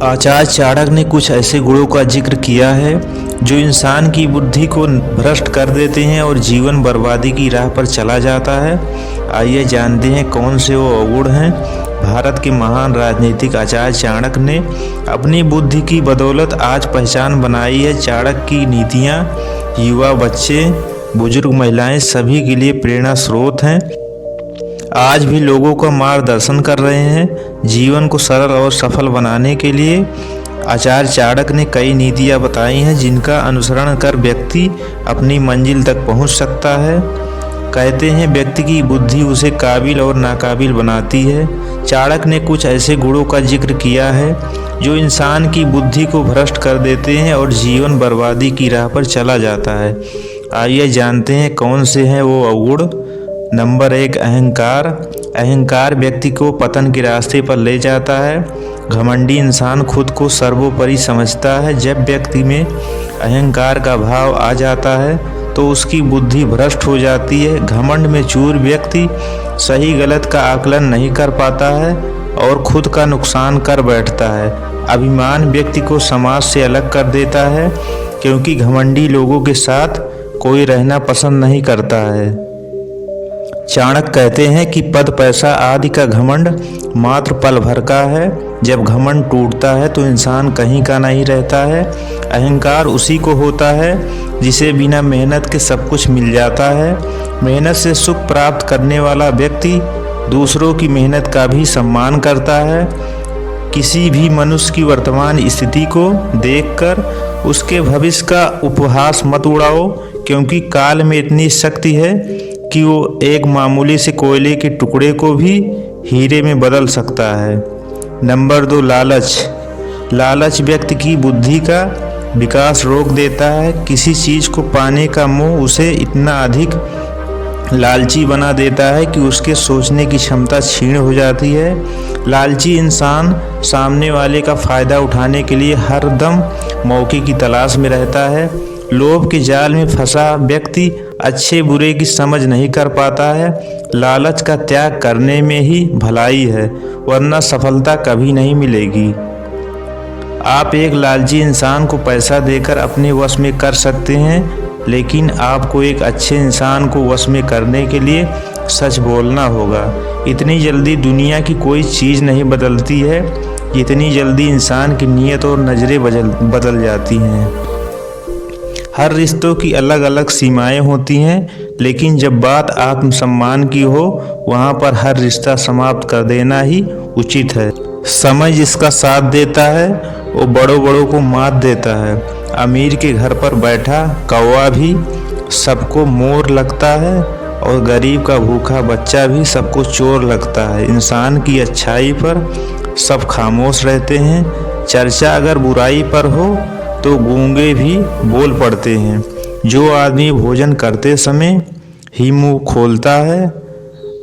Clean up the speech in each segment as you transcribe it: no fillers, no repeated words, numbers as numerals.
आचार्य चाणक्य ने कुछ ऐसे गुणों का जिक्र किया है जो इंसान की बुद्धि को भ्रष्ट कर देते हैं और जीवन बर्बादी की राह पर चला जाता है। आइए जानते हैं कौन से वो अवगुण हैं। भारत के महान राजनीतिक आचार्य चाणक्य ने अपनी बुद्धि की बदौलत आज पहचान बनाई है। चाणक्य की नीतियाँ युवा, बच्चे, बुजुर्ग, महिलाएं सभी के लिए प्रेरणा स्रोत हैं। आज भी लोगों का मार्गदर्शन कर रहे हैं। जीवन को सरल और सफल बनाने के लिए आचार्य चाणक्य ने कई नीतियाँ बताई हैं जिनका अनुसरण कर व्यक्ति अपनी मंजिल तक पहुंच सकता है। कहते हैं व्यक्ति की बुद्धि उसे काबिल और नाकाबिल बनाती है। चाणक्य ने कुछ ऐसे गुणों का जिक्र किया है जो इंसान की बुद्धि को भ्रष्ट कर देते हैं और जीवन बर्बादी की राह पर चला जाता है। आइए जानते हैं कौन से हैं वो अवगुण। नंबर 1, अहंकार। अहंकार व्यक्ति को पतन के रास्ते पर ले जाता है। घमंडी इंसान खुद को सर्वोपरि समझता है। जब व्यक्ति में अहंकार का भाव आ जाता है तो उसकी बुद्धि भ्रष्ट हो जाती है। घमंड में चूर व्यक्ति सही गलत का आकलन नहीं कर पाता है और खुद का नुकसान कर बैठता है। अभिमान व्यक्ति को समाज से अलग कर देता है क्योंकि घमंडी लोगों के साथ कोई रहना पसंद नहीं करता है। चाणक्य कहते हैं कि पद, पैसा आदि का घमंड मात्र पल भर का है। जब घमंड टूटता है तो इंसान कहीं का नहीं रहता है। अहंकार उसी को होता है जिसे बिना मेहनत के सब कुछ मिल जाता है। मेहनत से सुख प्राप्त करने वाला व्यक्ति दूसरों की मेहनत का भी सम्मान करता है। किसी भी मनुष्य की वर्तमान स्थिति को देखकर उसके भविष्य का उपहास मत उड़ाओ, क्योंकि काल में इतनी शक्ति है कि वो एक मामूली से कोयले के टुकड़े को भी हीरे में बदल सकता है। नंबर 2, लालच। लालच व्यक्ति की बुद्धि का विकास रोक देता है। किसी चीज़ को पाने का मोह उसे इतना अधिक लालची बना देता है कि उसके सोचने की क्षमता क्षीण हो जाती है। लालची इंसान सामने वाले का फ़ायदा उठाने के लिए हर दम मौके की तलाश में रहता है। लोभ के जाल में फंसा व्यक्ति अच्छे बुरे की समझ नहीं कर पाता है। लालच का त्याग करने में ही भलाई है, वरना सफलता कभी नहीं मिलेगी। आप एक लालची इंसान को पैसा देकर अपने वश में कर सकते हैं, लेकिन आपको एक अच्छे इंसान को वश में करने के लिए सच बोलना होगा। इतनी जल्दी दुनिया की कोई चीज़ नहीं बदलती है जितनी जल्दी इंसान की नीयत और नज़रें बदल जाती हैं। हर रिश्तों की अलग अलग सीमाएं होती हैं, लेकिन जब बात आत्मसम्मान की हो वहाँ पर हर रिश्ता समाप्त कर देना ही उचित है। समय जिसका साथ देता है वो बड़ों को मात देता है। अमीर के घर पर बैठा कौवा भी सबको मोर लगता है और गरीब का भूखा बच्चा भी सबको चोर लगता है। इंसान की अच्छाई पर सब खामोश रहते हैं। चर्चा अगर बुराई पर हो तो गूंगे भी बोल पड़ते हैं। जो आदमी भोजन करते समय ही मुंह खोलता है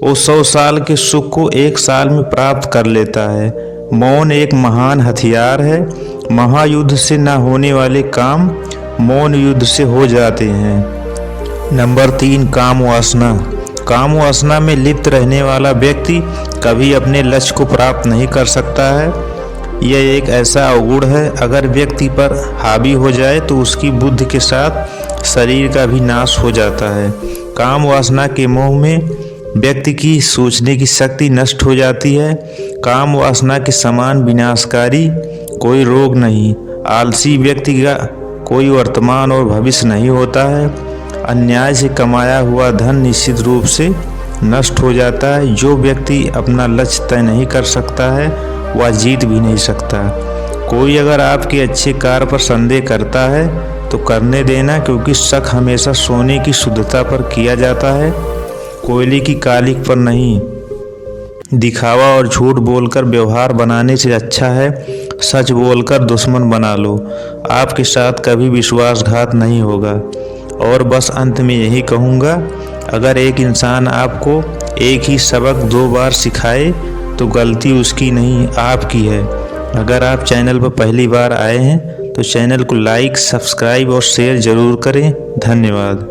वो 100 साल के सुख को 1 साल में प्राप्त कर लेता है। मौन एक महान हथियार है। महायुद्ध से न होने वाले काम मौन युद्ध से हो जाते हैं। नंबर 3, काम वासना। काम वासना में लिप्त रहने वाला व्यक्ति कभी अपने लक्ष्य को प्राप्त नहीं कर सकता है। यह एक ऐसा अवगुण है, अगर व्यक्ति पर हावी हो जाए तो उसकी बुद्धि के साथ शरीर का भी नाश हो जाता है। काम वासना के मोह में व्यक्ति की सोचने की शक्ति नष्ट हो जाती है। काम वासना के समान विनाशकारी कोई रोग नहीं। आलसी व्यक्ति का कोई वर्तमान और भविष्य नहीं होता है। अन्याय से कमाया हुआ धन निश्चित रूप से नष्ट हो जाता है। जो व्यक्ति अपना लक्ष्य तय नहीं कर सकता है वह जीत भी नहीं सकता। कोई अगर आपके अच्छे कार्य पर संदेह करता है तो करने देना, क्योंकि शक हमेशा सोने की शुद्धता पर किया जाता है, कोयले की कालिक पर नहीं। दिखावा और झूठ बोलकर व्यवहार बनाने से अच्छा है सच बोलकर दुश्मन बना लो। आपके साथ कभी विश्वासघात नहीं होगा। और बस अंत में यही कहूँगा, अगर एक इंसान आपको एक ही सबक 2 बार सिखाए तो गलती उसकी नहीं आपकी है। अगर आप चैनल पर पहली बार आए हैं तो चैनल को लाइक, सब्सक्राइब और शेयर ज़रूर करें। धन्यवाद।